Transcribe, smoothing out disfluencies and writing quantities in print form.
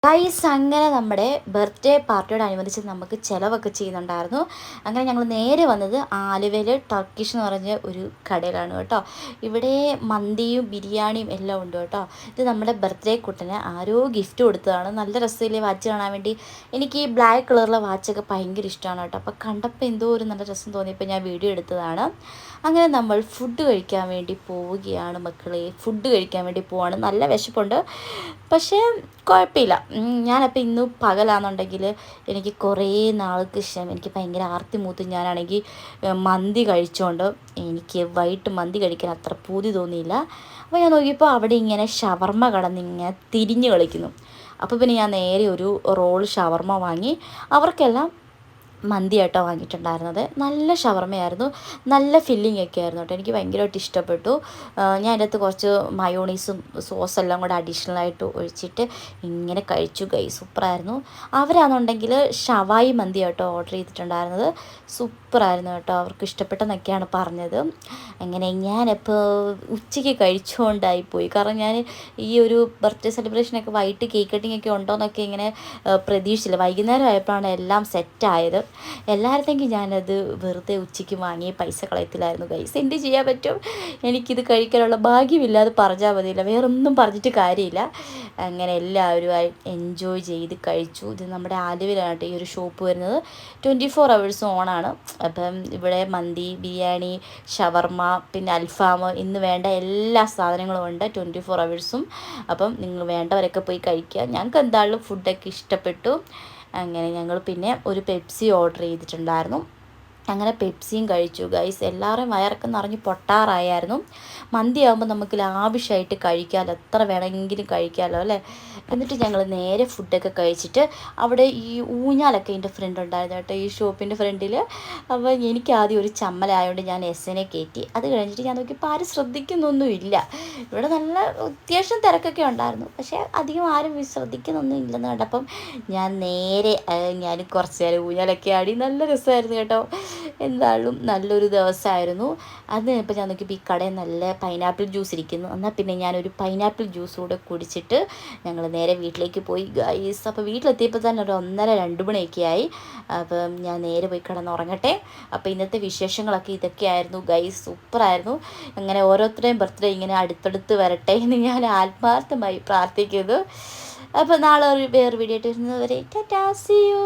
Guys അങ്ങനെ നമ്മുടെ birthday പാർട്ടിയോടനുബന്ധിച്ച് നമുക്ക് ചിലവൊക്കെ ചെയ്യുന്നുണ്ടായിരുന്നു. അങ്ങനെ ഞങ്ങൾ നേരെ വന്നത് ആലുവയിൽ ടർക്കിഷ് എന്ന് പറഞ്ഞ ഒരു കടയിലാണ് കേട്ടോ. ഇവിടെ മന്തിയും ബിരിയാണിയും എല്ലാം ഉണ്ട് കേട്ടോ. ഇത് നമ്മുടെ ബർത്ത്ഡേ കുട്ടന് ആരോ ഗിഫ്റ്റ് കൊടുത്തതാണ്. നല്ല രസമില്ലേ വാച്ച് കാണാൻ വേണ്ടി. എനിക്ക് ഈ ബ്ലാക്ക് കളറിലെ വാച്ചൊക്കെ ഭയങ്കര ഇഷ്ടമാണ് കേട്ടോ. അപ്പോൾ കണ്ടപ്പോൾ എന്തോ ഒരു നല്ല രസം തോന്നിയപ്പോൾ ഞാൻ വീഡിയോ എടുത്തതാണ്. അങ്ങനെ നമ്മൾ ഫുഡ് കഴിക്കാൻ വേണ്ടി പോവുകയാണ് മക്കളെ. ഫുഡ് കഴിക്കാൻ വേണ്ടി പോവാണ്. നല്ല വിശപ്പുണ്ട്, പക്ഷേ കുഴപ്പമില്ല. ഞാനപ്പോൾ ഇന്ന് പകലാണെന്നുണ്ടെങ്കിൽ എനിക്ക് കുറേ നാൾക്ക് ശേഷം എനിക്ക് ഭയങ്കര ആർത്തി മൂത്ത് ഞാനാണെങ്കിൽ മന്തി കഴിച്ചുകൊണ്ട് എനിക്ക് വൈകിട്ട് മന്തി കഴിക്കാൻ അത്ര പൂതി തോന്നിയില്ല. അപ്പോൾ ഞാൻ നോക്കിയപ്പോൾ അവിടെ ഇങ്ങനെ ഷവർമ്മ കടന്നിങ്ങനെ തിരിഞ്ഞ് കളിക്കുന്നു. അപ്പോൾ പിന്നെ ഞാൻ നേരെ ഒരു റോൾ ഷവർമ്മ വാങ്ങി. അവർക്കെല്ലാം മന്തിയായിട്ടോ വാങ്ങിയിട്ടുണ്ടായിരുന്നത്. നല്ല ഷവർമ്മയായിരുന്നു, നല്ല ഫില്ലിംഗ് ഒക്കെ ആയിരുന്നു കേട്ടോ. എനിക്ക് ഭയങ്കരമായിട്ട് ഇഷ്ടപ്പെട്ടു. ഞാൻ അതിൻ്റെ അകത്ത് കുറച്ച് മയോണീസും സോസെല്ലാം കൂടെ അഡീഷണലായിട്ട് ഒഴിച്ചിട്ട് ഇങ്ങനെ കഴിച്ചു. സൂപ്പറായിരുന്നു. അവരാണെന്നുണ്ടെങ്കിൽ ഷവായി മന്തി കേട്ടോ ഓർഡർ ചെയ്തിട്ടുണ്ടായിരുന്നത്. സൂപ്പറായിരുന്നു കേട്ടോ. അവർക്ക് ഇഷ്ടപ്പെട്ടെന്നൊക്കെയാണ് പറഞ്ഞത്. അങ്ങനെ ഞാനിപ്പോൾ ഉച്ചയ്ക്ക് കഴിച്ചുകൊണ്ടായിപ്പോയി. കാരണം ഞാൻ ഈ ഒരു ബർത്ത്ഡേ സെലിബ്രേഷനൊക്കെ വൈകിട്ട് കേക്ക് കട്ടിങ് ഒക്കെ ഉണ്ടോയെന്നൊക്കെ ഇങ്ങനെ പ്രതീക്ഷിച്ചില്ല. വൈകുന്നേരം ആയപ്പോഴാണ് എല്ലാം സെറ്റായത്. എല്ലായിടത്തേക്കും ഞാനത് വെറുതെ ഉച്ചയ്ക്ക് വാങ്ങി പൈസ കളയത്തില്ലായിരുന്നു ഗൈസ്. എന്ത് ചെയ്യാൻ പറ്റും, എനിക്കിത് കഴിക്കാനുള്ള ഭാഗ്യമില്ലാതെ പറഞ്ഞാൽ മതിയില്ല, വേറൊന്നും പറഞ്ഞിട്ട് കാര്യമില്ല. അങ്ങനെ എല്ലാവരും എൻജോയ് ചെയ്ത് കഴിച്ചു. ഇത് നമ്മുടെ ആലുവയിലാണ് ഈ ഒരു ഷോപ്പ് വരുന്നത്. 24 hours ഓണാണ്. അപ്പം ഇവിടെ മന്തി, ബിരിയാണി, ഷവർമ്മ, പിന്നെ അൽഫാം ഇന്ന് വേണ്ട എല്ലാ സാധനങ്ങളും ഉണ്ട് 24 hours. അപ്പം നിങ്ങൾ വേണ്ടവരൊക്കെ പോയി കഴിക്കുക. ഞങ്ങൾക്ക് എന്തായാലും ഫുഡൊക്കെ ഇഷ്ടപ്പെട്ടു. അങ്ങനെ ഞങ്ങൾ പിന്നെ ഒരു പെപ്സി ഓർഡർ ചെയ്തിട്ടുണ്ടായിരുന്നു. അങ്ങനെ പെപ്സിയും കഴിച്ചു ഗൈസ്. എല്ലാവരും വയറൊക്കെ നിറഞ്ഞ് പൊട്ടാറായിരുന്നു. മന്തി ആകുമ്പോൾ നമുക്ക് ലാവിഷായിട്ട് കഴിക്കാമല്ലോ, എത്ര വേണമെങ്കിലും കഴിക്കാമല്ലോ അല്ലേ. എന്നിട്ട് ഞങ്ങൾ നേരെ ഫുഡൊക്കെ കഴിച്ചിട്ട് അവിടെ ഈ ഊഞ്ഞാലൊക്കെ എൻ്റെ ഫ്രണ്ട് ഉണ്ടായിരുന്നു കേട്ടോ, ഈ ഷോപ്പിൻ്റെ ഫ്രണ്ടിൽ. അപ്പോൾ എനിക്ക് ആദ്യം ഒരു ചമ്മലായതുകൊണ്ട് ഞാൻ എസ്സിനെ കയറ്റി. അത് കഴിഞ്ഞിട്ട് ഞാൻ നോക്കിയപ്പോൾ ആരും ശ്രദ്ധിക്കുന്നൊന്നുമില്ല. ഇവിടെ നല്ല അത്യാവശ്യം തിരക്കൊക്കെ ഉണ്ടായിരുന്നു, പക്ഷേ അധികം ആരും ശ്രദ്ധിക്കുന്നൊന്നും ഇല്ലെന്ന് കണ്ടപ്പം ഞാൻ നേരെ ഞാൻ കുറച്ച് നേരം ഊഞ്ഞാലൊക്കെ ആടി. നല്ല രസമായിരുന്നു കേട്ടോ. എന്തായാലും നല്ലൊരു ദിവസമായിരുന്നു. അത് ഇപ്പോൾ ഞാൻ നോക്കിയപ്പോൾ ഈ കടയിൽ നല്ല പൈനാപ്പിൾ ജ്യൂസ് ഇരിക്കുന്നു. എന്നാൽ പിന്നെ ഞാനൊരു പൈനാപ്പിൾ ജ്യൂസ് കൂടെ കുടിച്ചിട്ട് ഞങ്ങൾ നേരെ വീട്ടിലേക്ക് പോയി ഗൈസ്. അപ്പോൾ വീട്ടിലെത്തിയപ്പോൾ തന്നെ ഒരു 1:30-2 മണിയൊക്കെ ആയി. അപ്പം ഞാൻ നേരെ പോയി കിടന്നുറങ്ങട്ടെ. അപ്പോൾ ഇന്നത്തെ വിശേഷങ്ങളൊക്കെ ഇതൊക്കെയായിരുന്നു ഗൈസ്. സൂപ്പറായിരുന്നു. അങ്ങനെ ഓരോരുത്തരുടെയും ബർത്ത്ഡേ ഇങ്ങനെ അടുത്തടുത്ത് വരട്ടെ എന്ന് ഞാൻ ആത്മാർത്ഥമായി പ്രാർത്ഥിക്കുന്നു. അപ്പോൾ നാളെ വേറെ വീഡിയോ ആയിട്ട് വരുന്നതുവരെ ടാറ്റാ, സീ യു.